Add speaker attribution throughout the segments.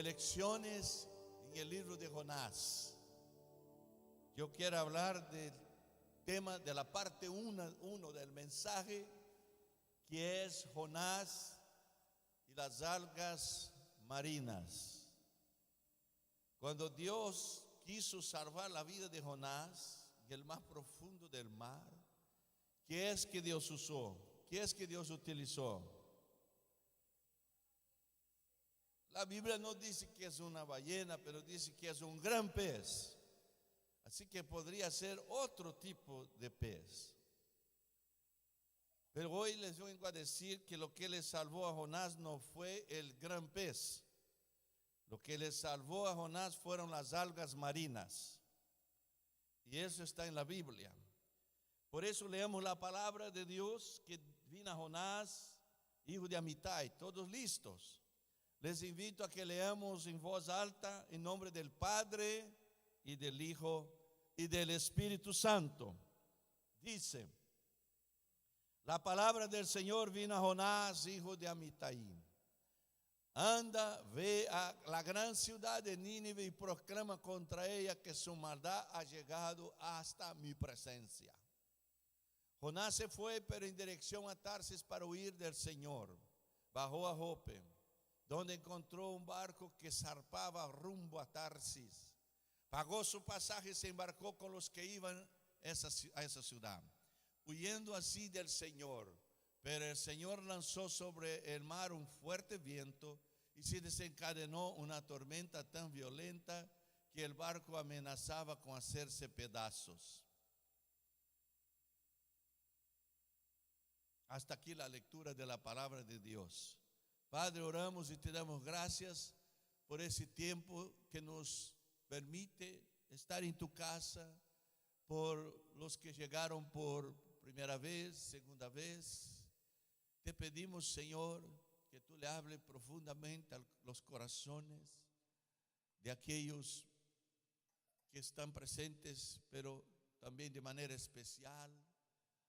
Speaker 1: lecciones en el libro de Jonás. Yo quiero hablar del tema de la parte 1 del mensaje, que es Jonás y las algas marinas. Cuando Dios quiso salvar la vida de Jonás en el más profundo del mar, ¿qué es que Dios usó? ¿Qué es que Dios utilizó? La Biblia no dice que es una ballena, pero dice que es un gran pez. Así que podría ser otro tipo de pez. Pero hoy les vengo a decir que lo que le salvó a Jonás no fue el gran pez. Lo que le salvó a Jonás fueron las algas marinas. Y eso está en la Biblia. Por eso leemos la palabra de Dios, que vino a Jonás, hijo de Amitai. Todos listos. Les invito a que leamos en voz alta en nombre del Padre y del Hijo y del Espíritu Santo. Dice: la palabra del Señor vino a Jonás, hijo de Amitai. Anda, ve a la gran ciudad de Nínive y proclama contra ella que su maldad ha llegado hasta mi presencia. Jonás se fue, pero en dirección a Tarsis para huir del Señor. Bajó a Jope, donde encontró un barco que zarpaba rumbo a Tarsis. Pagó su pasaje y se embarcó con los que iban a esa ciudad, huyendo así del Señor. Pero el Señor lanzó sobre el mar un fuerte viento y se desencadenó una tormenta tan violenta que el barco amenazaba con hacerse pedazos. Hasta aquí la lectura de la palabra de Dios. Padre, oramos y te damos gracias por ese tiempo que nos permite estar en tu casa, por los que llegaron por primera vez, segunda vez. Te pedimos, Señor, que tú le hables profundamente a los corazones de aquellos que están presentes, pero también de manera especial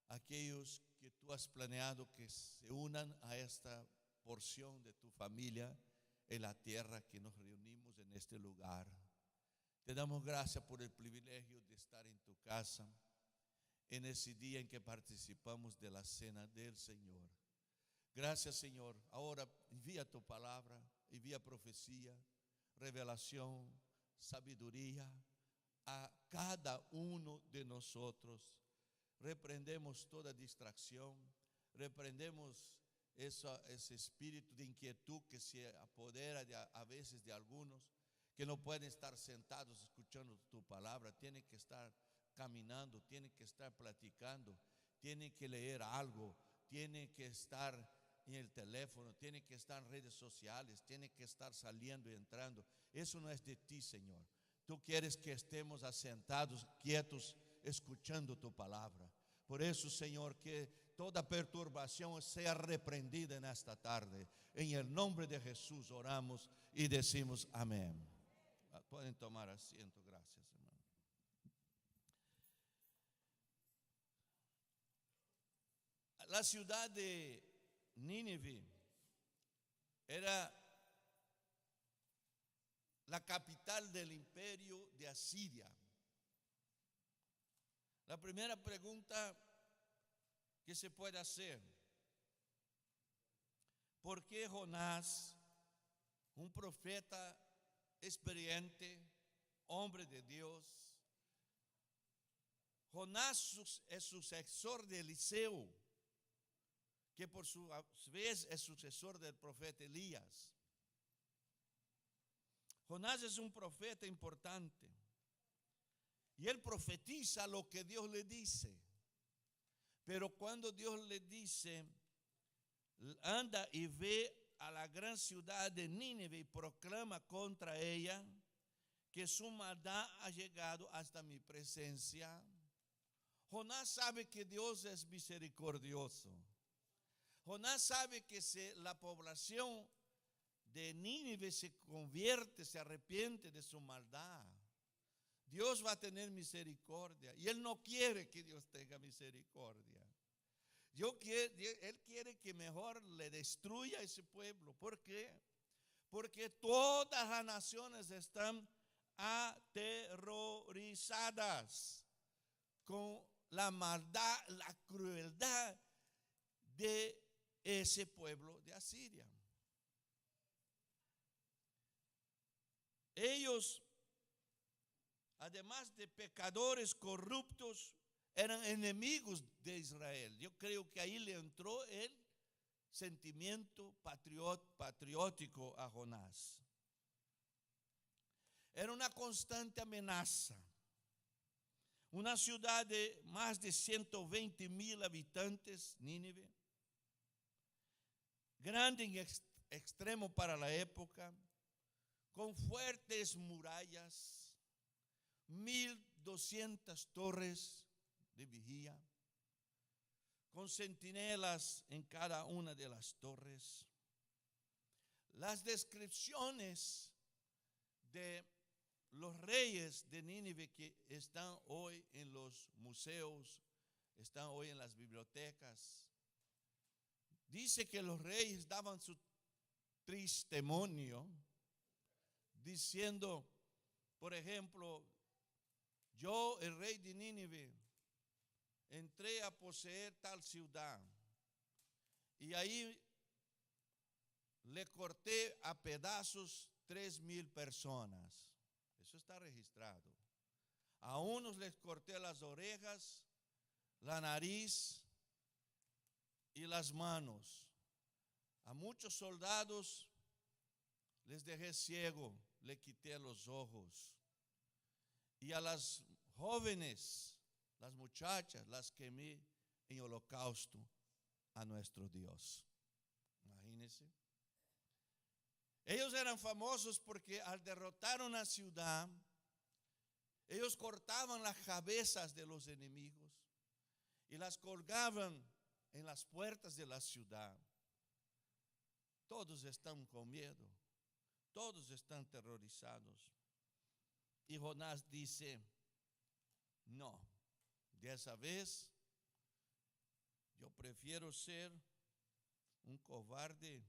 Speaker 1: aquellos que tú has planeado que se unan a esta porción de tu familia en la tierra, que nos reunimos en este lugar. Te damos gracias por el privilegio de estar en tu casa en ese día en que participamos de la cena del Señor. Gracias, Señor. Ahora envía tu palabra, envía profecía, revelación, sabiduría a cada uno de nosotros. Reprendemos toda distracción, reprendemos ese espíritu de inquietud que se apodera a veces de algunos, que no pueden estar sentados escuchando tu palabra, tienen que estar caminando, tienen que estar platicando, tienen que leer algo, tienen que estar en el teléfono, tienen que estar en redes sociales, tienen que estar saliendo y entrando. Eso no es de ti, Señor. Tú quieres que estemos asentados, quietos, escuchando tu palabra. Por eso, Señor, que toda perturbación sea reprendida en esta tarde. En el nombre de Jesús oramos y decimos amén. Pueden tomar asiento, gracias, hermano. La ciudad de Nínive era la capital del imperio de Asiria. La primera pregunta que se puede hacer: ¿por qué Jonás, un profeta experiente, hombre de Dios? Jonás es sucesor de Eliseo, que por su vez es sucesor del profeta Elías. Jonás es un profeta importante y él profetiza lo que Dios le dice. Pero cuando Dios le dice: anda y ve a la gran ciudad de Nínive y proclama contra ella que su maldad ha llegado hasta mi presencia, Jonás sabe que Dios es misericordioso. Jonás sabe que si la población de Nínive se convierte, se arrepiente de su maldad, Dios va a tener misericordia. Y él no quiere que Dios tenga misericordia. Él quiere que mejor le destruya ese pueblo. ¿Por qué? porque todas las naciones están aterrorizadas con la maldad, la crueldad de ese pueblo de Asiria. Ellos, además de pecadores corruptos, eran enemigos de Israel. Yo creo que ahí le entró el sentimiento patriótico a Jonás. Era una constante amenaza. Una ciudad de más de 120,000 habitantes, Nínive, grande en extremo para la época, con fuertes murallas, 1,200 torres de vigía, con centinelas en cada una de las torres. Las descripciones de los reyes de Nínive que están hoy en los museos, están hoy en las bibliotecas, dice que los reyes daban su testimonio diciendo, por ejemplo, yo, el rey de Nínive, entré a poseer tal ciudad y ahí le corté a pedazos 3,000 personas. Eso está registrado. A unos les corté las orejas, la nariz y las manos. A muchos soldados les dejé ciego, le quité los ojos. Y a las jóvenes, las muchachas, las quemé en holocausto a nuestro Dios. Imagínense. Ellos eran famosos porque al derrotar una ciudad, ellos cortaban las cabezas de los enemigos y las colgaban en las puertas de la ciudad. Todos están con miedo, todos están terrorizados. Y Jonás dice, no, de esa vez yo prefiero ser un cobarde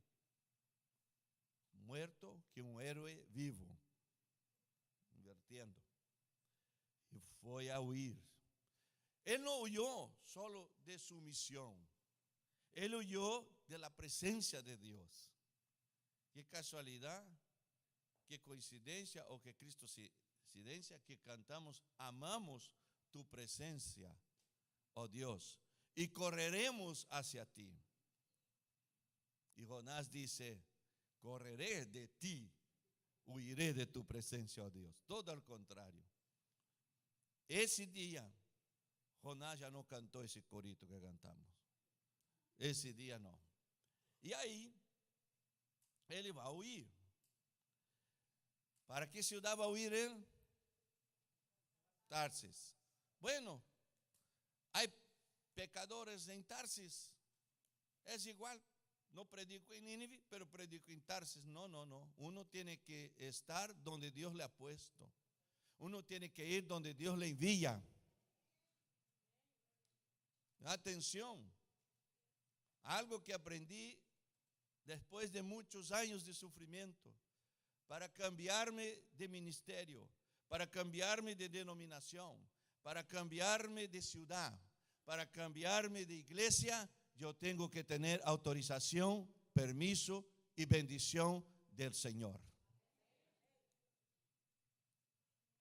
Speaker 1: muerto que un héroe vivo, invirtiendo. Y fue a huir. Él no huyó solo de su misión, él huyó de la presencia de Dios. Qué casualidad, qué coincidencia o qué coincidencia que cantamos, amamos tu presencia, oh Dios, y correremos hacia ti. Y Jonás dice, correré de ti, huiré de tu presencia, oh Dios. Todo al contrario. Ese día, Jonás ya no cantó ese corito que cantamos. Ese día no. Y ahí, él va a huir. ¿Para qué ciudad va a huir él? Tarsis. Bueno, hay pecadores en Tarsis. Es igual. No predico en Nínive, pero predico en Tarsis. No. Uno tiene que estar donde Dios le ha puesto. Uno tiene que ir donde Dios le envía. Atención. Algo que aprendí después de muchos años de sufrimiento. Para cambiarme de ministerio, para cambiarme de denominación, para cambiarme de ciudad, para cambiarme de iglesia, yo tengo que tener autorización, permiso y bendición del Señor.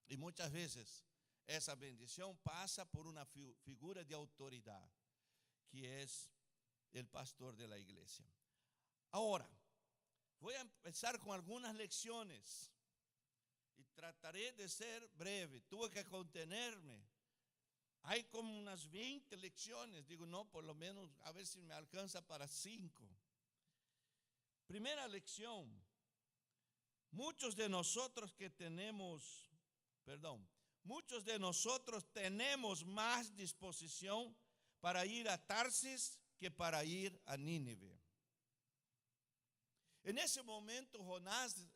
Speaker 1: Y muchas veces esa bendición pasa por una figura de autoridad, que es el pastor de la iglesia. Ahora, voy a empezar con algunas lecciones y trataré de ser breve. Tuve que contenerme. Hay como unas 20 lecciones. Digo, no, por lo menos a ver si me alcanza para 5. Primera lección. Muchos de nosotros tenemos más disposición para ir a Tarsis que para ir a Nínive. En ese momento Jonás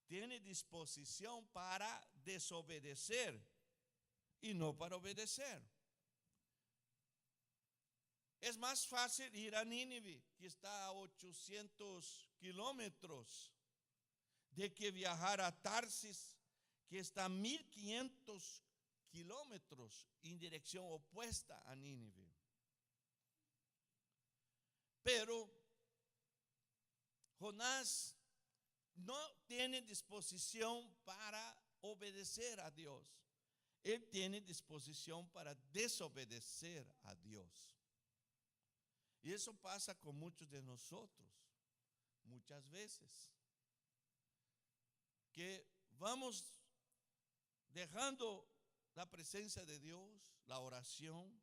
Speaker 1: tiene disposición para desobedecer y no para obedecer. Es más fácil ir a Nínive, que está a 800 kilómetros de que viajar a Tarsis, que está a 1500 kilómetros en dirección opuesta a Nínive. Pero Jonás no tiene disposición para obedecer a Dios. Él tiene disposición para desobedecer a Dios. Y eso pasa con muchos de nosotros, muchas veces, que vamos dejando la presencia de Dios, la oración,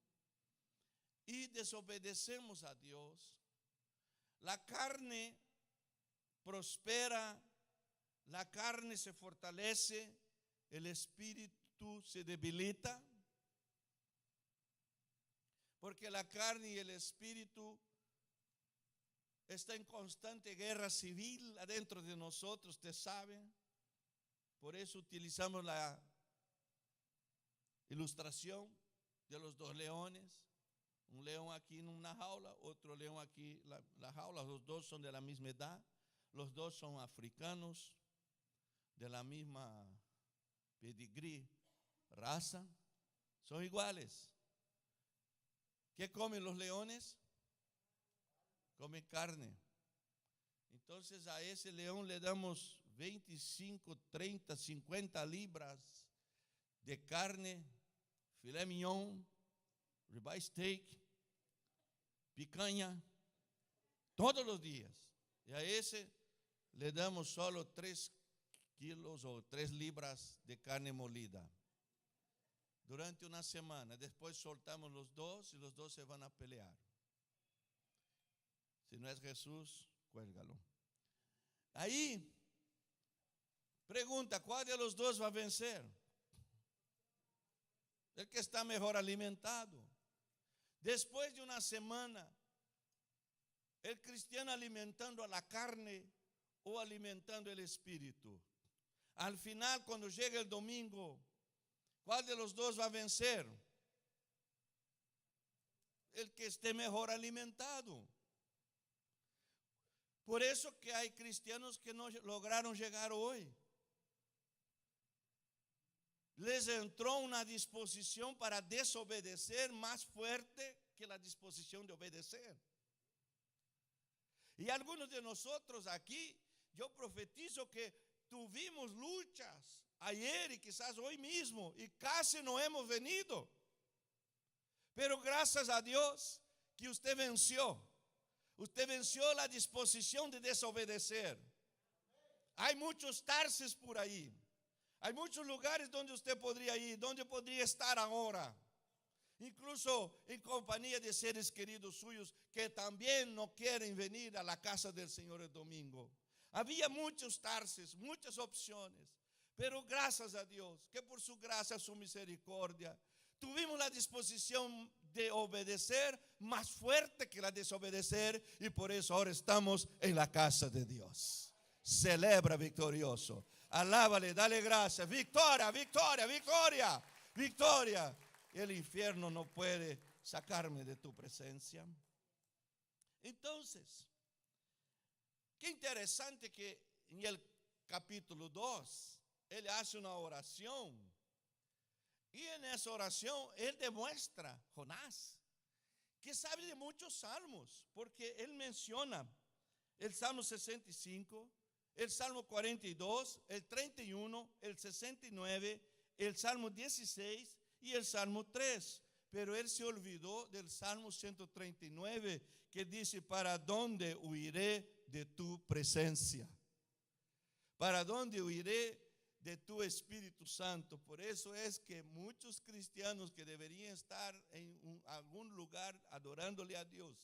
Speaker 1: y desobedecemos a Dios. La carne prospera, la carne se fortalece, el espíritu se debilita, porque la carne y el espíritu están en constante guerra civil adentro de nosotros, ustedes saben. Por eso utilizamos la ilustración de los dos leones. Un león aquí en una jaula, otro león aquí en la jaula. Los dos son de la misma edad. Los dos son africanos, de la misma pedigrí, raza. Son iguales. ¿Qué comen los leones? Comen carne. Entonces a ese león le damos 25, 30, 50 libras de carne, filet mignon, ribeye steak, picaña, todos los días. Y a ese le damos solo 3 kilos o 3 libras de carne molida durante una semana. Después soltamos los dos y los dos se van a pelear. Si no es Jesús, cuélgalo. Ahí, pregunta, ¿cuál de los dos va a vencer? El que está mejor alimentado. Después de una semana, el cristiano alimentando a la carne o alimentando el espíritu. Al final, cuando llegue el domingo, ¿cuál de los dos va a vencer? El que esté mejor alimentado. Por eso que hay cristianos que no lograron llegar hoy. Les entró una disposición para desobedecer más fuerte que la disposición de obedecer. Y algunos de nosotros aquí, yo profetizo que tuvimos luchas ayer y quizás hoy mismo y casi no hemos venido. Pero gracias a Dios que usted venció. Usted venció la disposición de desobedecer. Hay muchos Tarsis por ahí. Hay muchos lugares donde usted podría ir, donde podría estar ahora. Incluso en compañía de seres queridos suyos que también no quieren venir a la casa del Señor el domingo. Había muchos Tarsis, muchas opciones. Pero gracias a Dios, que por su gracia, su misericordia, tuvimos la disposición de obedecer más fuerte que la desobedecer. Y por eso ahora estamos en la casa de Dios. Celebra victorioso. Alábale, dale gracias. Victoria, victoria, victoria, victoria. El infierno no puede sacarme de tu presencia. Entonces, qué interesante que en el capítulo 2, él hace una oración. Y en esa oración, él demuestra, Jonás, que sabe de muchos salmos. Porque él menciona el Salmo 65, el Salmo 42, el 31, el 69, el Salmo 16 y el Salmo 3. Pero él se olvidó del Salmo 139, que dice, ¿para dónde huiré de tu presencia? ¿Para dónde huiré de tu Espíritu Santo? Por eso es que muchos cristianos que deberían estar en algún lugar adorándole a Dios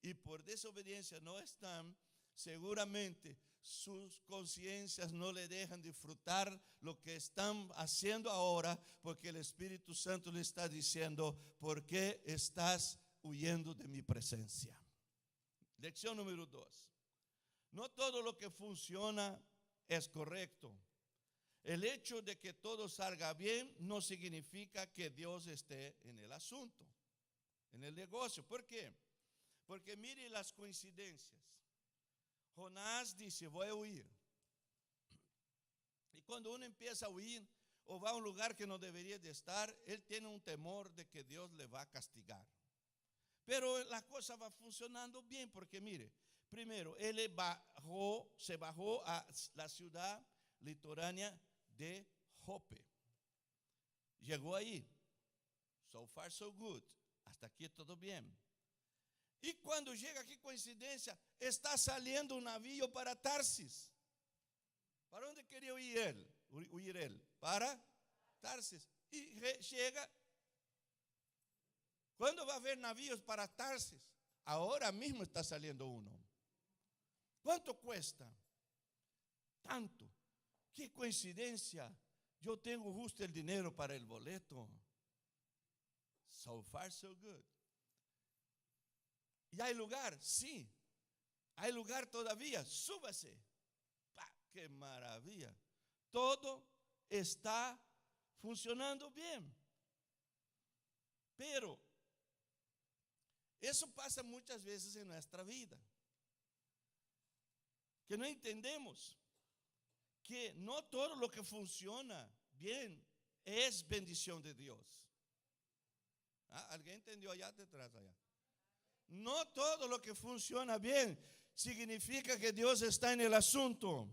Speaker 1: y por desobediencia no están, seguramente sus conciencias no le dejan disfrutar lo que están haciendo ahora, porque el Espíritu Santo le está diciendo, ¿por qué estás huyendo de mi presencia? Lección número 2. No todo lo que funciona es correcto. El hecho de que todo salga bien no significa que Dios esté en el asunto, en el negocio. ¿Por qué? Porque mire las coincidencias. Jonás dice, voy a huir. cuando uno empieza a huir o va a un lugar que no debería de estar, él tiene un temor de que Dios le va a castigar. Pero la cosa va funcionando bien, porque mire, primero, él se bajó a la ciudad litoránea de Jope. Llegó ahí. So far, so good. Hasta aquí todo bien. Y cuando llega, qué coincidencia, está saliendo un navío para Tarsis. ¿Para dónde quería huir él? Para Tarsis. Y llega. ¿Cuándo va a haber navíos para Tarsis? Ahora mismo está saliendo uno. ¿Cuánto cuesta? Tanto. Qué coincidencia. Yo tengo justo el dinero para el boleto. So far, so good. ¿Y hay lugar? Sí. Hay lugar todavía. Súbase. ¡Qué maravilla! Todo está funcionando bien. Pero eso pasa muchas veces en nuestra vida. Que no entendemos que no todo lo que funciona bien es bendición de Dios. ¿Alguien entendió allá detrás? Allá. No todo lo que funciona bien significa que Dios está en el asunto.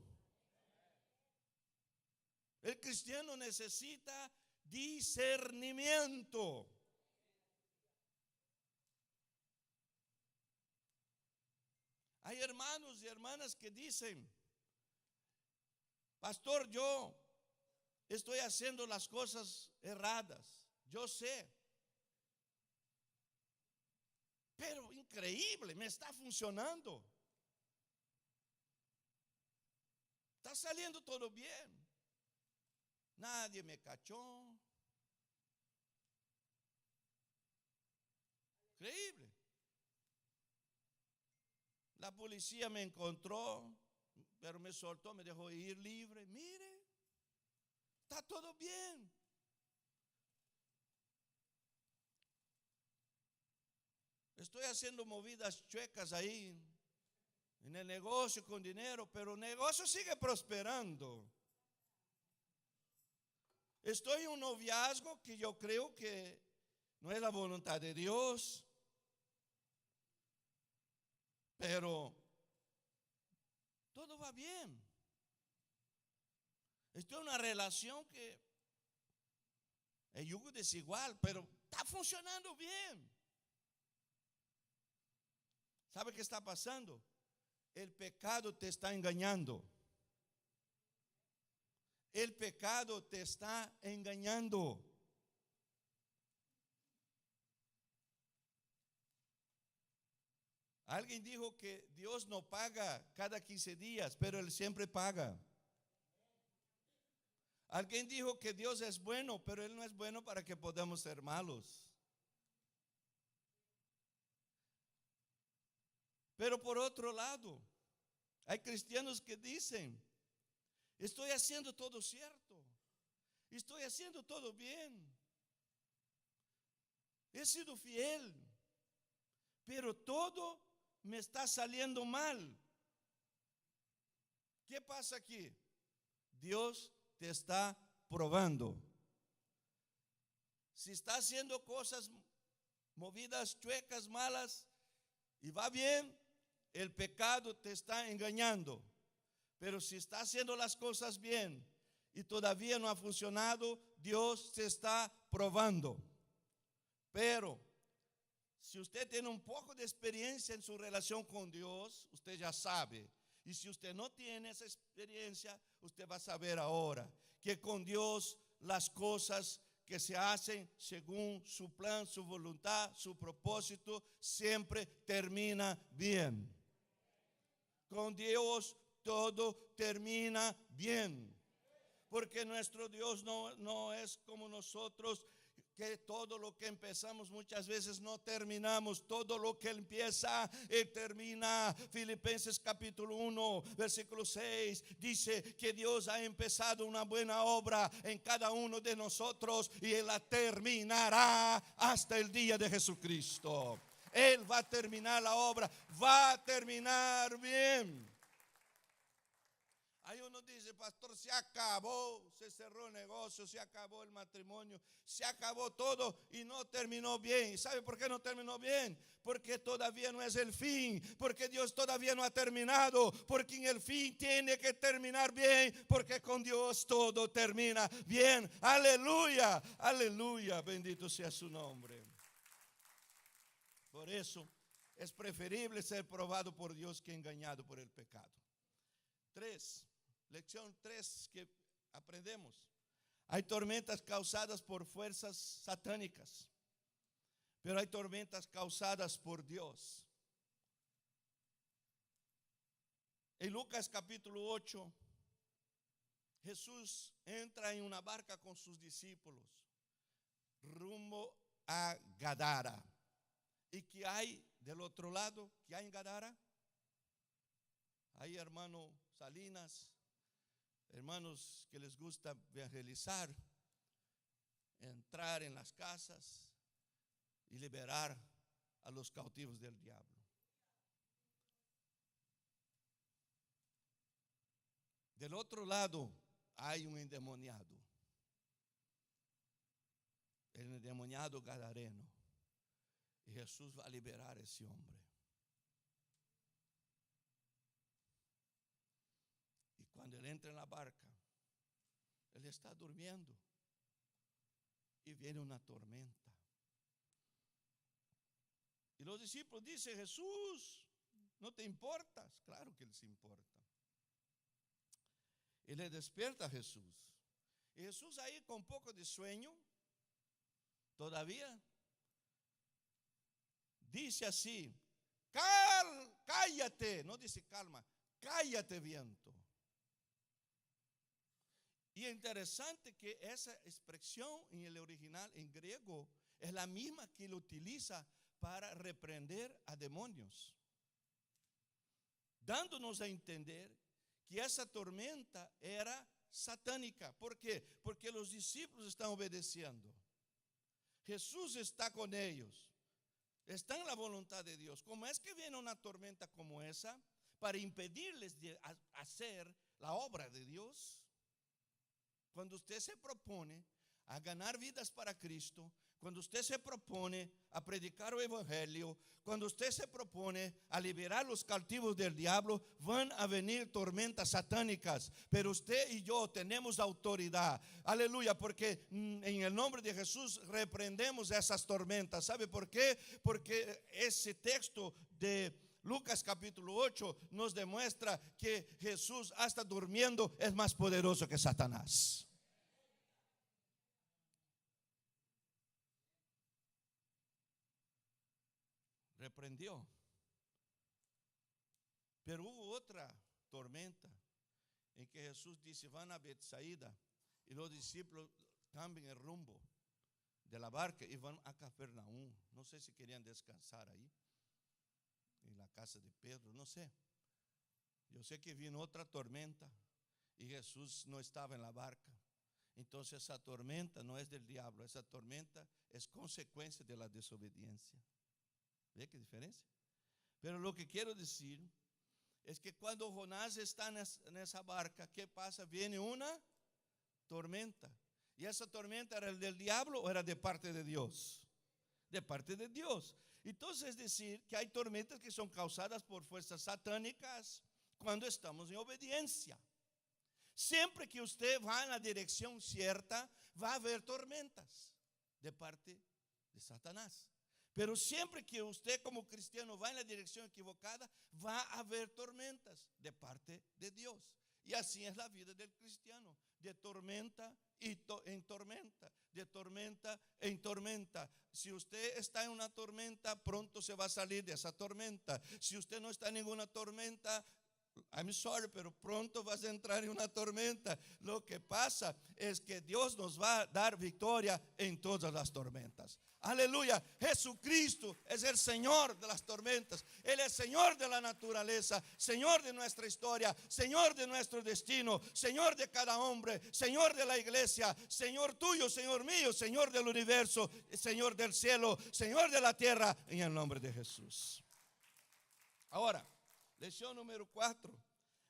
Speaker 1: El cristiano necesita discernimiento. Hay hermanos y hermanas que dicen: pastor, yo estoy haciendo las cosas erradas, yo sé, pero increíble, me está funcionando, está saliendo todo bien, nadie me cachó. Increíble. La policía me encontró, pero me soltó, me dejó ir libre. Mire, está todo bien. Estoy haciendo movidas chuecas ahí en el negocio con dinero, pero el negocio sigue prosperando. Estoy en un noviazgo que yo creo que no es la voluntad de Dios, pero todo va bien. Estoy en una relación que es yugo desigual, pero está funcionando bien. ¿Sabe qué está pasando? El pecado te está engañando. El pecado te está engañando. Alguien dijo que Dios no paga cada 15 días, pero Él siempre paga. Alguien dijo que Dios es bueno, pero Él no es bueno para que podamos ser malos. Pero por otro lado, hay cristianos que dicen: estoy haciendo todo cierto, estoy haciendo todo bien, he sido fiel, pero todo me está saliendo mal. ¿Qué pasa aquí? Dios te está probando. Si está haciendo cosas movidas, chuecas, malas, y va bien, el pecado te está engañando. Pero si está haciendo las cosas bien y todavía no ha funcionado, Dios te está probando. Pero si usted tiene un poco de experiencia en su relación con Dios, usted ya sabe. Y si usted no tiene esa experiencia, usted va a saber ahora que con Dios las cosas que se hacen según su plan, su voluntad, su propósito, siempre termina bien. Con Dios todo termina bien. Porque nuestro Dios no es como nosotros, que todo lo que empezamos muchas veces no terminamos. Todo lo que empieza, Él termina. Filipenses capítulo 1, versículo 6 dice que Dios ha empezado una buena obra en cada uno de nosotros y Él la terminará hasta el día de Jesucristo. Él va a terminar la obra, va a terminar bien. Ahí uno dice, pastor, se acabó, se cerró el negocio, se acabó el matrimonio, se acabó todo y no terminó bien. ¿Y sabe por qué no terminó bien? Porque todavía no es el fin, porque Dios todavía no ha terminado, porque en el fin tiene que terminar bien, porque con Dios todo termina bien. Aleluya, aleluya, bendito sea su nombre. Por eso es preferible ser probado por Dios que engañado por el pecado. 3. Lección 3 que aprendemos. Hay tormentas causadas por fuerzas satánicas, pero hay tormentas causadas por Dios. En Lucas capítulo 8, Jesús entra en una barca con sus discípulos rumbo a Gadara. ¿Y qué hay del otro lado? ¿Qué hay en Gadara? Hay hermano Salinas, hermanos que les gusta evangelizar, entrar en las casas y liberar a los cautivos del diablo. Del otro lado hay un endemoniado, el endemoniado gadareno, y Jesús va a liberar a ese hombre. Y cuando él entra en la barca, él está durmiendo y viene una tormenta. Y los discípulos dicen, Jesús, ¿no te importas? Claro que les importa. Y le despierta a Jesús. Y Jesús ahí con un poco de sueño, todavía, dice así, cállate, no dice calma, cállate viento. Y es interesante que esa expresión en el original, en griego, es la misma que él utiliza para reprender a demonios, dándonos a entender que esa tormenta era satánica. ¿Por qué? Porque los discípulos están obedeciendo. Jesús está con ellos. Está en la voluntad de Dios. ¿Cómo es que viene una tormenta como esa para impedirles de hacer la obra de Dios? Cuando usted se propone a ganar vidas para Cristo, cuando usted se propone a predicar el evangelio, cuando usted se propone a liberar los cautivos del diablo, van a venir tormentas satánicas, pero usted y yo tenemos autoridad, aleluya, porque en el nombre de Jesús reprendemos esas tormentas. ¿Sabe por qué? Porque ese texto de Lucas capítulo 8 nos demuestra que Jesús hasta durmiendo es más poderoso que Satanás. Reprendió. Pero hubo otra tormenta en que Jesús dice, van a Betsaida, y los discípulos cambian el rumbo de la barca y van a Capernaum. No sé si querían descansar ahí en la casa de Pedro, no sé. Yo sé que vino otra tormenta y Jesús no estaba en la barca. Entonces esa tormenta no es del diablo, esa tormenta es consecuencia de la desobediencia. ¿Ve qué diferencia? Pero lo que quiero decir es que cuando Jonás está en esa barca, ¿qué pasa? Viene una tormenta. ¿Y esa tormenta era del diablo o era de parte de Dios? De parte de Dios. Entonces es decir que hay tormentas que son causadas por fuerzas satánicas cuando estamos en obediencia. Siempre que usted va en la dirección cierta, va a haber tormentas de parte de Satanás. Pero siempre que usted como cristiano va en la dirección equivocada, va a haber tormentas de parte de Dios. Y así es la vida del cristiano, de tormenta en tormenta, de tormenta en tormenta. Si usted está en una tormenta, pronto se va a salir de esa tormenta. Si usted no está en ninguna tormenta, I'm sorry, pero pronto vas a entrar en una tormenta. Lo que pasa es que Dios nos va a dar victoria en todas las tormentas. Aleluya, Jesucristo es el Señor de las tormentas. Él es Señor de la naturaleza, Señor de nuestra historia, Señor de nuestro destino, Señor de cada hombre, Señor de la iglesia, Señor tuyo, Señor mío, Señor del universo, Señor del cielo, Señor de la tierra, en el nombre de Jesús. Ahora, lección número 4.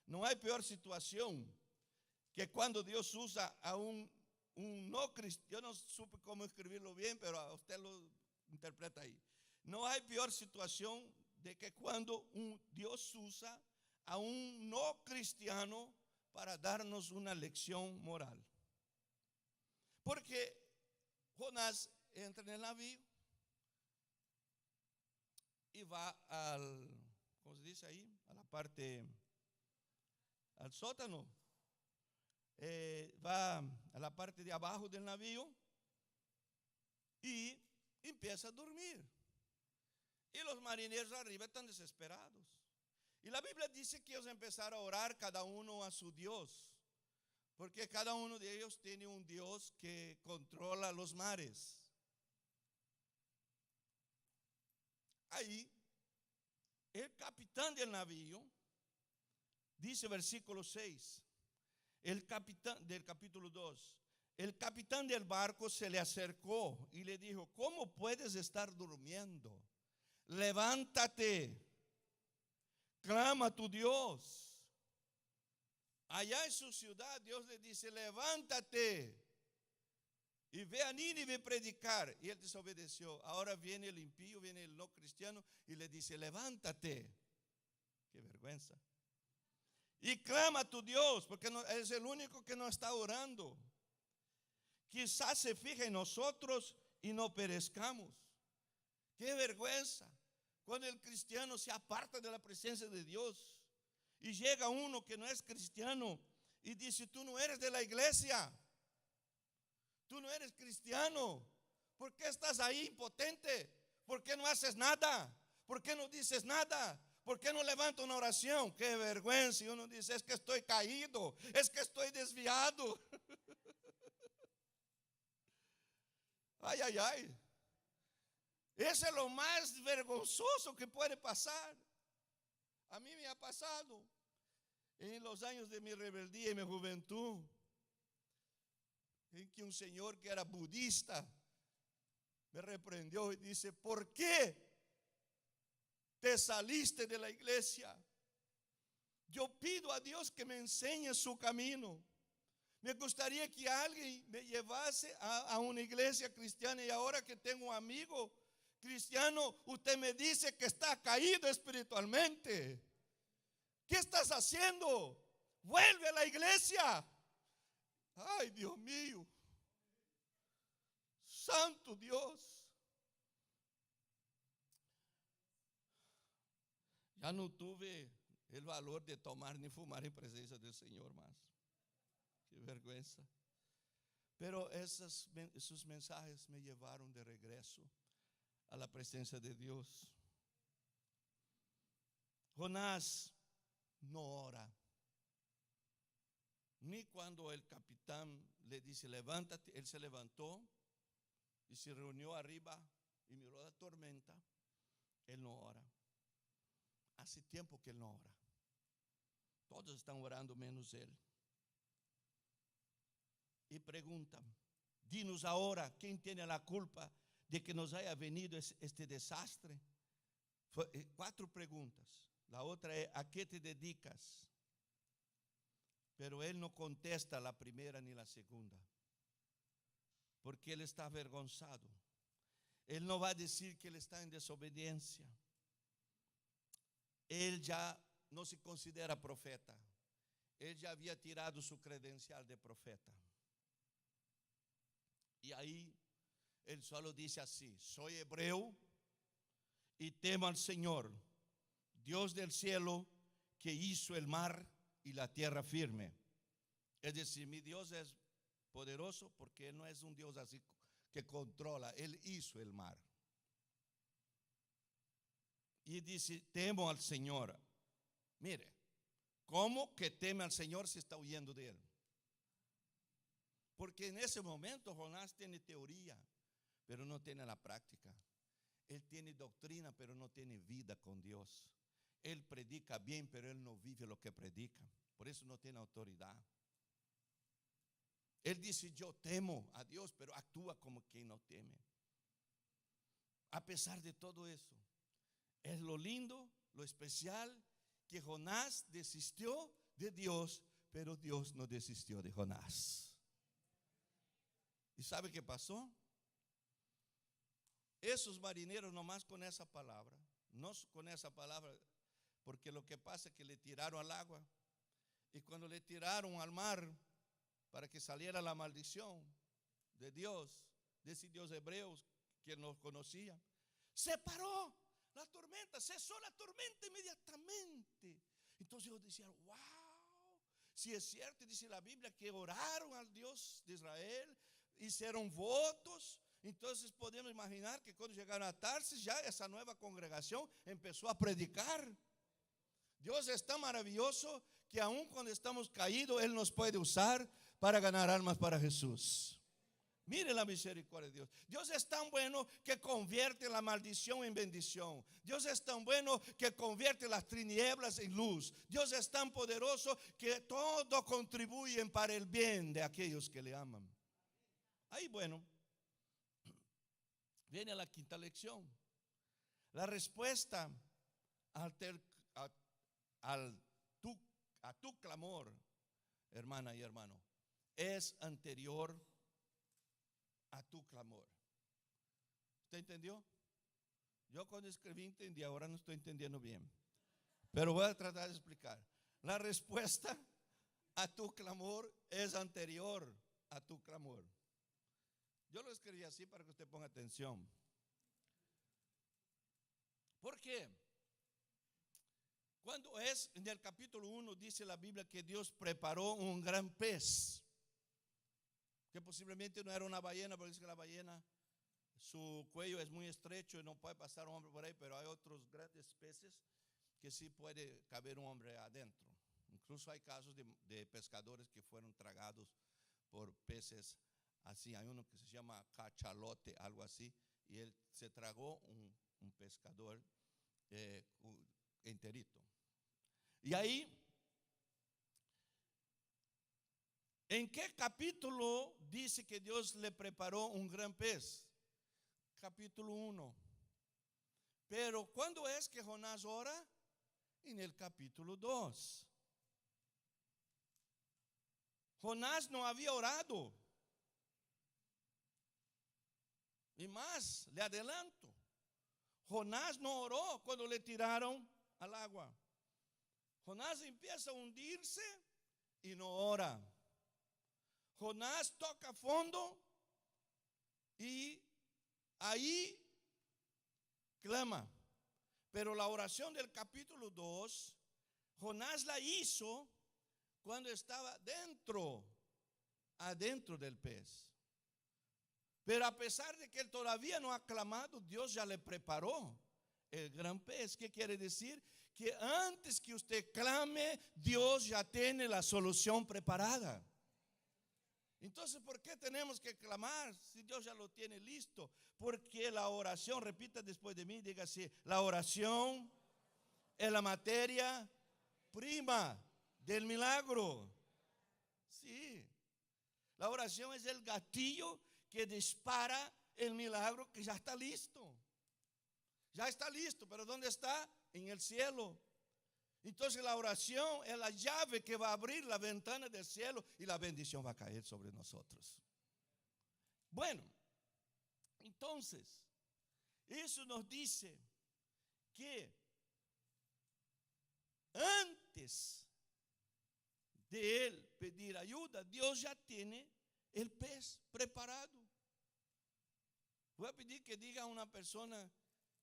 Speaker 1: No hay peor situación que cuando Dios usa a un no cristiano. Yo no supe cómo escribirlo bien, pero a usted lo interpreta ahí. No hay peor situación de que cuando Dios usa a un no cristiano para darnos una lección moral. Porque Jonás entra en el navío y va ¿cómo se dice ahí? A la parte, al sótano. Va a la parte de abajo del navío y empieza a dormir. Y los marineros arriba están desesperados. Y la Biblia dice que ellos empezaron a orar cada uno a su Dios, porque cada uno de ellos tiene un Dios que controla los mares. Ahí, el capitán del navío, dice versículo 6, el capitán del capítulo 2, el capitán del barco se le acercó y le dijo: ¿cómo puedes estar durmiendo? Levántate, clama a tu Dios. Allá en su ciudad Dios le dice: levántate y ve a Nínive predicar. Y él desobedeció. Ahora viene el impío, viene el no cristiano y le dice: levántate. Qué vergüenza. Y clama a tu Dios, porque es el único que no está orando. Quizás se fije en nosotros y no perezcamos. Qué vergüenza cuando el cristiano se aparta de la presencia de Dios y llega uno que no es cristiano y dice: tú no eres de la iglesia, tú no eres cristiano. ¿Por qué estás ahí impotente? ¿Por qué no haces nada? ¿Por qué no dices nada? ¿Por qué no levanta una oración? Qué vergüenza. Y uno dice: es que estoy caído, es que estoy desviado. Ay, ay, ay. Eso es lo más vergonzoso que puede pasar. A mí me ha pasado en los años de mi rebeldía y mi juventud, en que un señor que era budista me reprendió y dice: ¿por qué te saliste de la iglesia? Yo pido a Dios que me enseñe su camino. Me gustaría que alguien me llevase a una iglesia cristiana, y ahora que tengo un amigo cristiano, usted me dice que está caído espiritualmente. ¿Qué estás haciendo? Vuelve a la iglesia. Ay, Dios mío, santo Dios. Ya no tuve el valor de tomar ni fumar en presencia del Señor más. Qué vergüenza. Pero esos mensajes me llevaron de regreso a la presencia de Dios. Jonás no ora. Ni cuando el capitán le dice: levántate, él se levantó y se reunió arriba y miró la tormenta. Él no ora. Hace tiempo que él no ora. Todos están orando menos él. Y preguntan: dinos ahora, ¿quién tiene la culpa de que nos haya venido este desastre? 4 preguntas. La otra es: ¿a qué te dedicas? Pero él no contesta la primera ni la segunda, porque él está avergonzado. Él no va a decir que él está en desobediencia. Él ya no se considera profeta. Él ya había tirado su credencial de profeta. Y ahí él solo dice así: soy hebreo y temo al Señor, Dios del cielo, que hizo el mar y la tierra firme. Es decir, mi Dios es poderoso porque Él no es un Dios así que controla. Él hizo el mar. Y dice: temo al Señor. Mire, ¿cómo que teme al Señor si está huyendo de Él? Porque en ese momento Jonás tiene teoría, pero no tiene la práctica. Él tiene doctrina, pero no tiene vida con Dios. Él predica bien, pero él no vive lo que predica. Por eso no tiene autoridad. Él dice: yo temo a Dios, pero actúa como quien no teme. A pesar de todo eso, es lo lindo, lo especial, que Jonás desistió de Dios, pero Dios no desistió de Jonás. ¿Y sabe qué pasó? Esos marineros nomás con esa palabra, no con esa palabra, porque lo que pasa es que le tiraron al agua. Y cuando le tiraron al mar para que saliera la maldición de Dios, de ese Dios hebreo que nos conocía, se paró la tormenta, cesó la tormenta inmediatamente. Entonces ellos decían, wow, si es cierto, dice la Biblia que oraron al Dios de Israel, hicieron votos. Entonces podemos imaginar que cuando llegaron a Tarsis, ya esa nueva congregación empezó a predicar. Dios es tan maravilloso que aun cuando estamos caídos, Él nos puede usar para ganar almas para Jesús. Mire la misericordia de Dios. Dios es tan bueno que convierte la maldición en bendición. Dios es tan bueno que convierte las tinieblas en luz. Dios es tan poderoso que todo contribuye para el bien de aquellos que le aman. Ahí bueno, viene la quinta lección. La respuesta a tu clamor, hermana y hermano, es anterior a tu clamor. ¿Usted entendió? Yo cuando escribí entendí, ahora no estoy entendiendo bien, pero voy a tratar de explicar. La respuesta a tu clamor es anterior a tu clamor. Yo lo escribí así para que usted ponga atención. ¿Por qué? Cuando es en el capítulo 1 dice la Biblia que Dios preparó un gran pez, que posiblemente no era una ballena, porque dice que la ballena, su cuello es muy estrecho y no puede pasar un hombre por ahí, pero hay otros grandes peces que sí puede caber un hombre adentro. Incluso hay casos de pescadores que fueron tragados por peces así. Hay uno que se llama cachalote, algo así, y él se tragó un pescador enterito. Y ahí, ¿en qué capítulo dice que Dios le preparó un gran pez? Capítulo 1. Pero ¿cuándo es que Jonás ora? En el capítulo 2. Jonás no había orado. Y más, le adelanto, Jonás no oró cuando le tiraron al agua. Jonás empieza a hundirse y no ora. Jonás toca fondo y ahí clama. Pero la oración del capítulo 2, Jonás la hizo cuando estaba adentro del pez. Pero a pesar de que él todavía no ha clamado, Dios ya le preparó el gran pez. ¿Qué quiere decir? Que antes que usted clame, Dios ya tiene la solución preparada. Entonces, ¿por qué tenemos que clamar si Dios ya lo tiene listo? Porque la oración, repita después de mí, diga así, la oración es la materia prima del milagro. Sí, la oración es el gatillo que dispara el milagro que ya está listo. Ya está listo, pero ¿dónde está? En el cielo. Entonces la oración es la llave que va a abrir la ventana del cielo y la bendición va a caer sobre nosotros. Bueno, entonces, eso nos dice que antes de él pedir ayuda, Dios ya tiene el pez preparado. Voy a pedir que diga a una persona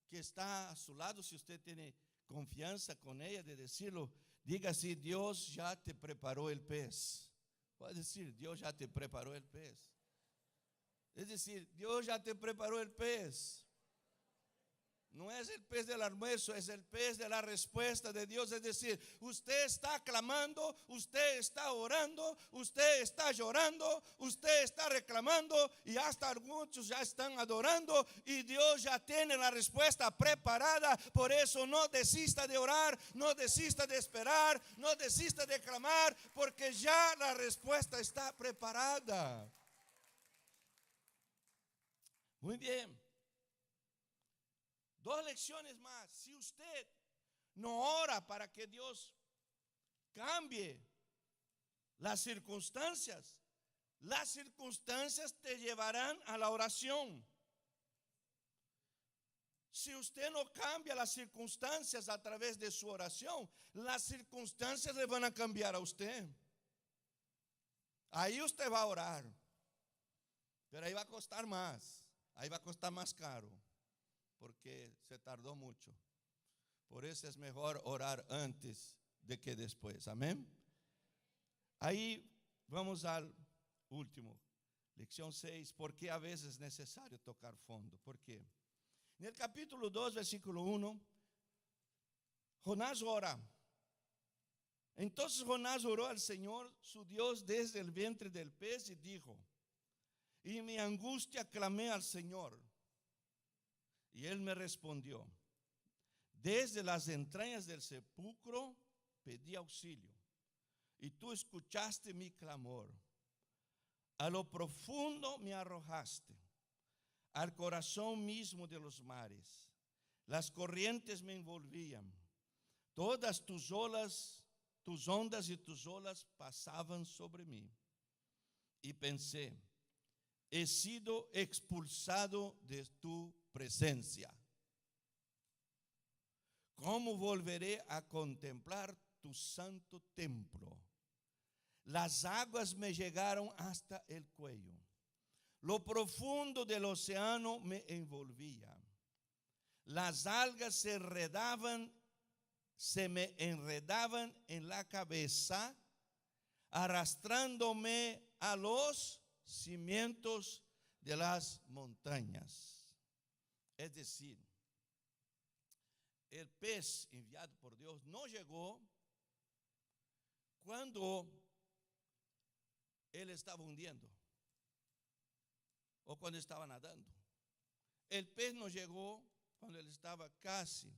Speaker 1: que está a su lado, si usted tiene confianza con ella de decirlo, diga así, Dios ya te preparó el pez. Voy a decir, Dios ya te preparó el pez. Es decir, Dios ya te preparó el pez. No es el pez del almuerzo, es el pez de la respuesta de Dios. Es decir, usted está clamando, usted está orando, usted está llorando, usted está reclamando y hasta muchos ya están adorando y Dios ya tiene la respuesta preparada. Por eso no desista de orar, no desista de esperar, no desista de clamar, porque ya la respuesta está preparada. Muy bien. 2 lecciones más. Si usted no ora para que Dios cambie las circunstancias te llevarán a la oración. Si usted no cambia las circunstancias a través de su oración, las circunstancias le van a cambiar a usted. Ahí usted va a orar, pero ahí va a costar más, ahí va a costar más caro, porque se tardó mucho. Por eso es mejor orar antes de que después. Amén. Ahí vamos al último, lección 6. ¿Por qué a veces es necesario tocar fondo? ¿Por qué? En el capítulo 2, versículo 1, Jonás ora. Entonces Jonás oró al Señor, su Dios, desde el vientre del pez y dijo: y en mi angustia clamé al Señor, y Él me respondió. Desde las entrañas del sepulcro pedí auxilio, y tú escuchaste mi clamor. A lo profundo me arrojaste, al corazón mismo de los mares. Las corrientes me envolvían. Todas tus ondas y tus olas pasaban sobre mí. Y pensé: he sido expulsado de tu presencia. ¿Cómo volveré a contemplar tu santo templo? Las aguas me llegaron hasta el cuello. Lo profundo del océano me envolvía. Las algas se me enredaban en la cabeza, arrastrándome a los cimientos de las montañas. Es decir, el pez enviado por Dios no llegó cuando él estaba hundiendo o cuando estaba nadando. El pez no llegó cuando él estaba casi.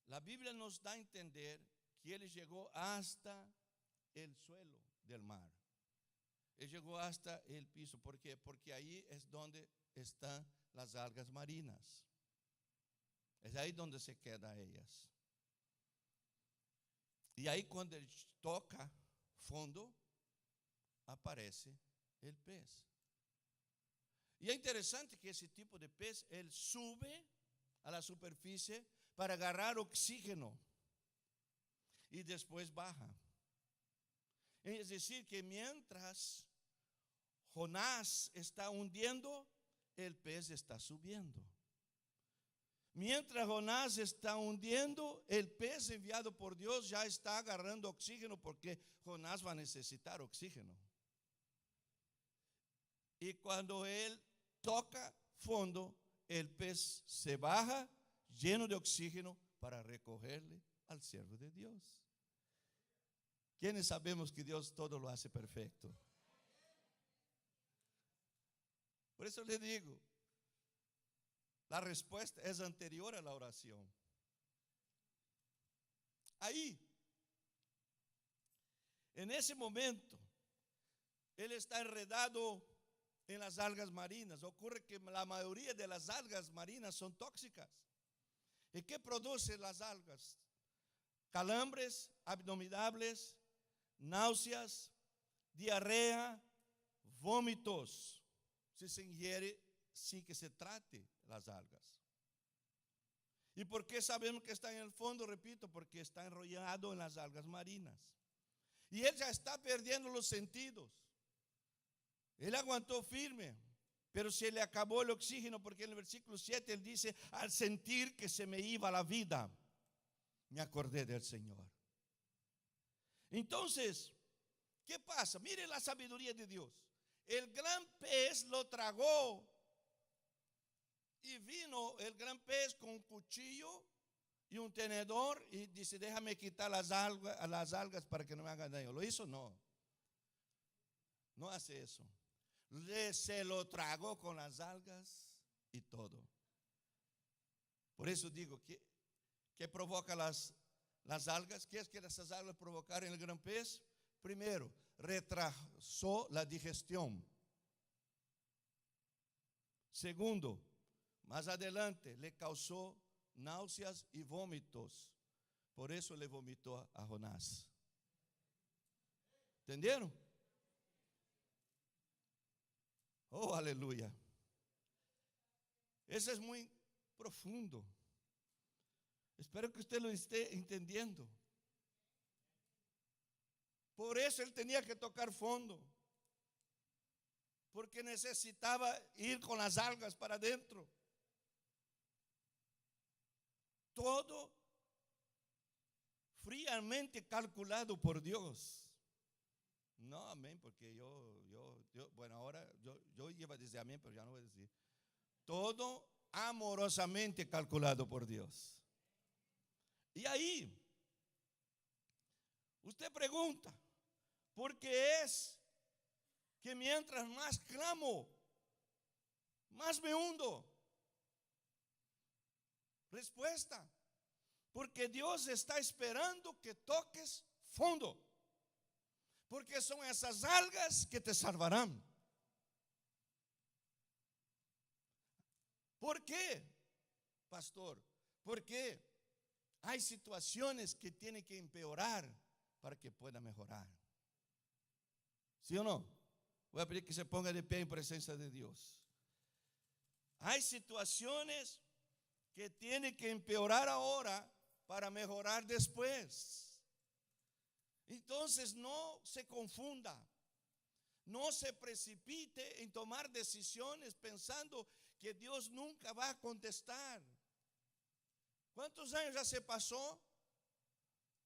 Speaker 1: La Biblia nos da a entender que él llegó hasta el suelo del mar. Él llegó hasta el piso. ¿Por qué? Porque ahí es donde están las algas marinas. Es ahí donde se quedan ellas. Y ahí cuando él toca fondo, aparece el pez. Y es interesante que ese tipo de pez, él sube a la superficie para agarrar oxígeno y después baja. Es decir, que mientras Jonás está hundiendo, el pez está subiendo. Mientras Jonás está hundiendo, el pez enviado por Dios ya está agarrando oxígeno, porque Jonás va a necesitar oxígeno. Y cuando él toca fondo, el pez se baja lleno de oxígeno para recogerle al siervo de Dios. ¿Quiénes sabemos que Dios todo lo hace perfecto? Por eso le digo, la respuesta es anterior a la oración. Ahí, en ese momento, él está enredado en las algas marinas. Ocurre que la mayoría de las algas marinas son tóxicas. ¿Y qué producen las algas? Calambres abdominales, náuseas, diarrea, vómitos, si se ingiere sin que se trate las algas. ¿Y por qué sabemos que está en el fondo? Repito, porque está enrollado en las algas marinas. Y él ya está perdiendo los sentidos. Él aguantó firme, pero se le acabó el oxígeno, porque en el versículo 7 él dice: al sentir que se me iba la vida, me acordé del Señor. Entonces, ¿qué pasa? Mire la sabiduría de Dios. El gran pez lo tragó. Y vino el gran pez con un cuchillo y un tenedor y dice: déjame quitar las algas para que no me hagan daño. ¿Lo hizo? No. No hace eso. Se lo tragó con las algas y todo. Por eso digo, ¿qué provoca las algas? ¿Qué es que esas algas provocaron en el gran pez? Primero, retrasó la digestión. Segundo, más adelante le causó náuseas y vómitos. Por eso le vomitó a Jonás. ¿Entendieron? Oh, aleluya. Eso es muy profundo. Espero que usted lo esté entendiendo. Por eso él tenía que tocar fondo, porque necesitaba ir con las algas para adentro. Todo fríamente calculado por Dios. No, amén, porque bueno, ahora yo iba a decir amén, pero ya no voy a decir. Todo amorosamente calculado por Dios. Y ahí, usted pregunta, ¿por qué es que mientras más clamo, más me hundo? Respuesta, porque Dios está esperando que toques fondo, porque son esas algas que te salvarán. ¿Por qué, pastor? Porque hay situaciones que tienen que empeorar para que pueda mejorar. ¿Sí o no? Voy a pedir que se ponga de pie en presencia de Dios. Hay situaciones que tienen que empeorar ahora para mejorar después. Entonces no se confunda, no se precipite en tomar decisiones pensando que Dios nunca va a contestar. ¿Cuántos años ya se pasó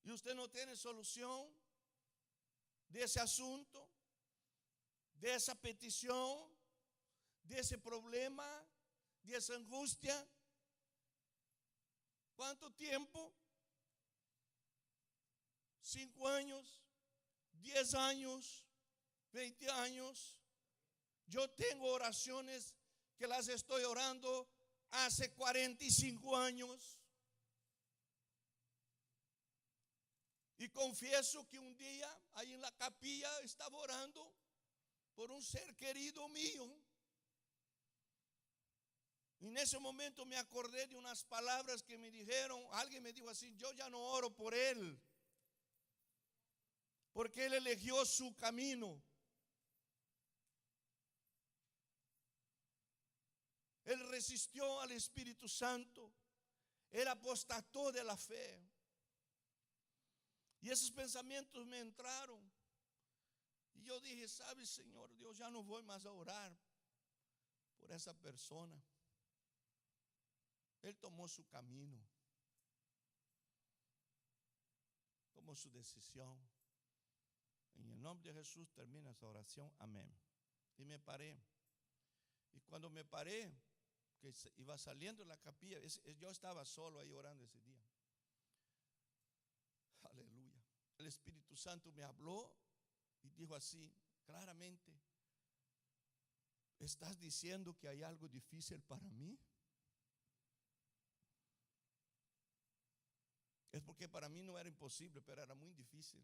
Speaker 1: y usted no tiene solución de ese asunto, de esa petición, de ese problema, de esa angustia? ¿Cuánto tiempo? 5 años, 10 años, 20 años. Yo tengo oraciones que las estoy orando hace 45 años. Y confieso que un día ahí en la capilla estaba orando por un ser querido mío. Y en ese momento me acordé de unas palabras que me dijeron. Alguien me dijo así: yo ya no oro por él, porque él eligió su camino. Él resistió al Espíritu Santo. Él apostató de la fe. Y esos pensamientos me entraron. Y yo dije: ¿sabes, Señor Dios? Ya no voy más a orar por esa persona. Él tomó su camino, tomó su decisión. En el nombre de Jesús termina esa oración. Amén. Y me paré. Y cuando me paré, que iba saliendo de la capilla, yo estaba solo ahí orando ese día. Aleluya. El Espíritu Santo me habló y dijo así claramente: ¿estás diciendo que hay algo difícil para mí? Es porque para mí no era imposible, pero era muy difícil.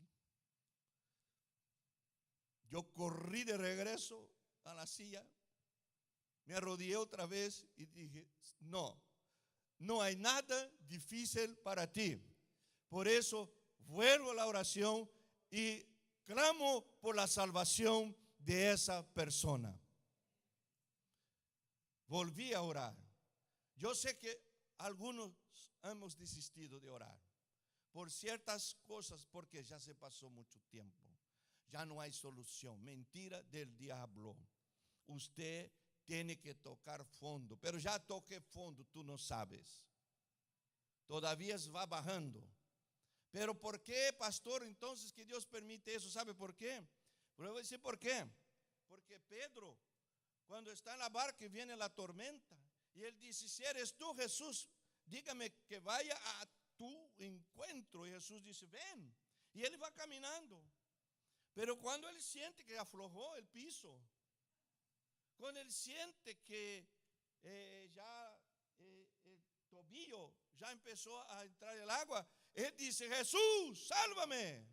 Speaker 1: Yo corrí de regreso a la silla, me arrodillé otra vez y dije: no hay nada difícil para ti. Por eso vuelvo a la oración y clamo por la salvación de esa persona. Volví a orar. Yo sé que algunos hemos desistido de orar por ciertas cosas, porque ya se pasó mucho tiempo. Ya no hay solución. Mentira del diablo. Usted tiene que tocar fondo, pero ya toqué fondo, tú no sabes. Todavía va bajando. Pero ¿por qué, pastor, entonces que Dios permite eso? ¿Sabe por qué? Voy a decir por qué. Porque Pedro, cuando está en la barca y viene la tormenta, y él dice: si eres tú, Jesús, dígame que vaya a tu encuentro. Y Jesús dice: ven. Y él va caminando. Pero cuando él siente que aflojó el piso, cuando él siente que ya el tobillo ya empezó a entrar el agua, él dice: Jesús, sálvame.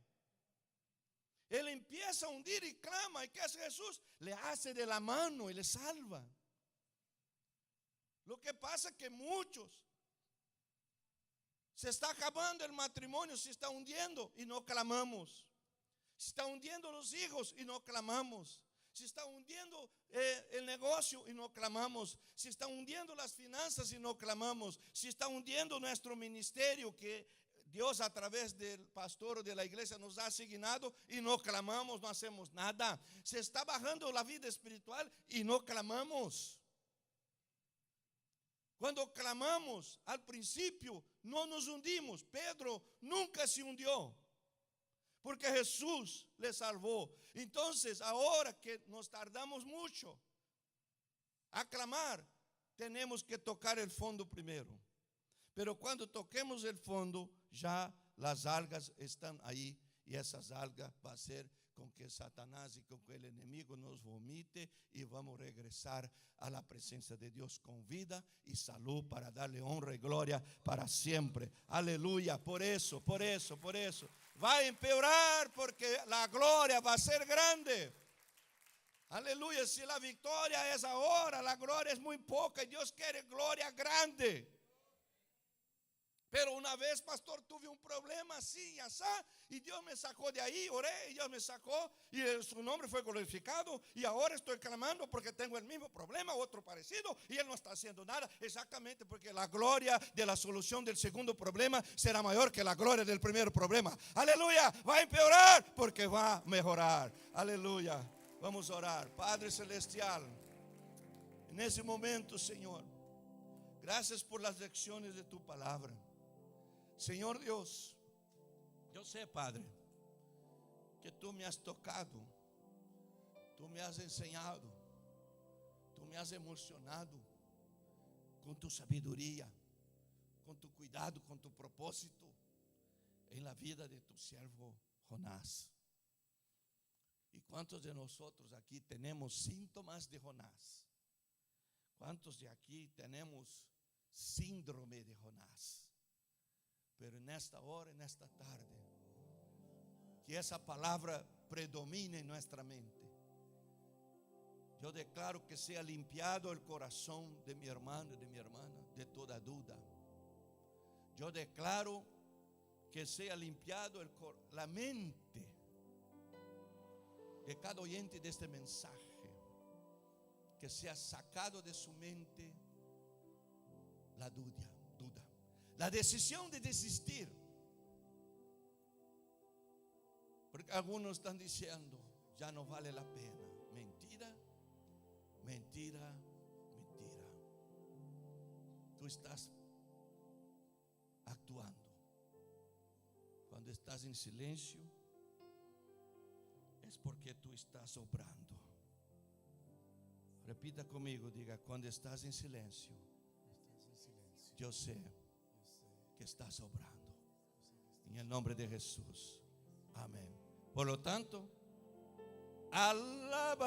Speaker 1: Él empieza a hundir y clama. ¿Y qué hace Jesús? Le hace de la mano y le salva. Lo que pasa es que muchos se está acabando el matrimonio, se está hundiendo y no clamamos. Se está hundiendo los hijos y no clamamos. Se está hundiendo el negocio y no clamamos. Se está hundiendo las finanzas y no clamamos. Se está hundiendo nuestro ministerio que Dios a través del pastor o de la iglesia nos ha asignado y no clamamos, no hacemos nada. Se está bajando la vida espiritual y no clamamos. Cuando clamamos al principio no nos hundimos. Pedro nunca se hundió porque Jesús le salvó. Entonces ahora que nos tardamos mucho a clamar, tenemos que tocar el fondo primero. Pero cuando toquemos el fondo, ya las algas están ahí. Y esas algas va a ser con que Satanás y con que el enemigo nos vomite. Y vamos a regresar a la presencia de Dios con vida y salud para darle honra y gloria para siempre. Aleluya. Por eso. Va a empeorar porque la gloria va a ser grande. Aleluya. Si la victoria es ahora, la gloria es muy poca. Y Dios quiere gloria grande. Pero una vez, pastor, tuve un problema así, así, y Dios me sacó de ahí, oré y Dios me sacó y su nombre fue glorificado. Y ahora estoy clamando porque tengo el mismo problema, otro parecido, y Él no está haciendo nada. Exactamente porque la gloria de la solución del segundo problema será mayor que la gloria del primer problema. Aleluya, va a empeorar porque va a mejorar. Aleluya, vamos a orar. Padre Celestial, en ese momento, Señor, gracias por las lecciones de tu palabra. Señor Dios, yo sé, Padre, que tú me has tocado, tú me has enseñado, tú me has emocionado con tu sabiduría, con tu cuidado, con tu propósito en la vida de tu siervo Jonás. ¿Y cuántos de nosotros aquí tenemos síntomas de Jonás? ¿Cuántos de aquí tenemos síndrome de Jonás? Pero en esta hora, en esta tarde, que esa palabra predomine en nuestra mente. Yo declaro que sea limpiado el corazón de mi hermano y de mi hermana de toda duda. Yo declaro que sea limpiado la mente de cada oyente de este mensaje. Que sea sacado de su mente la duda. La decisión de desistir. Porque algunos están diciendo, ya no vale la pena. Mentira. Tú estás actuando. Cuando estás en silencio, es porque tú estás obrando. Repita conmigo, diga, cuando estás en silencio, yo sé que estás obrando. En el nombre de Jesús. Amén. Por lo tanto, alaba.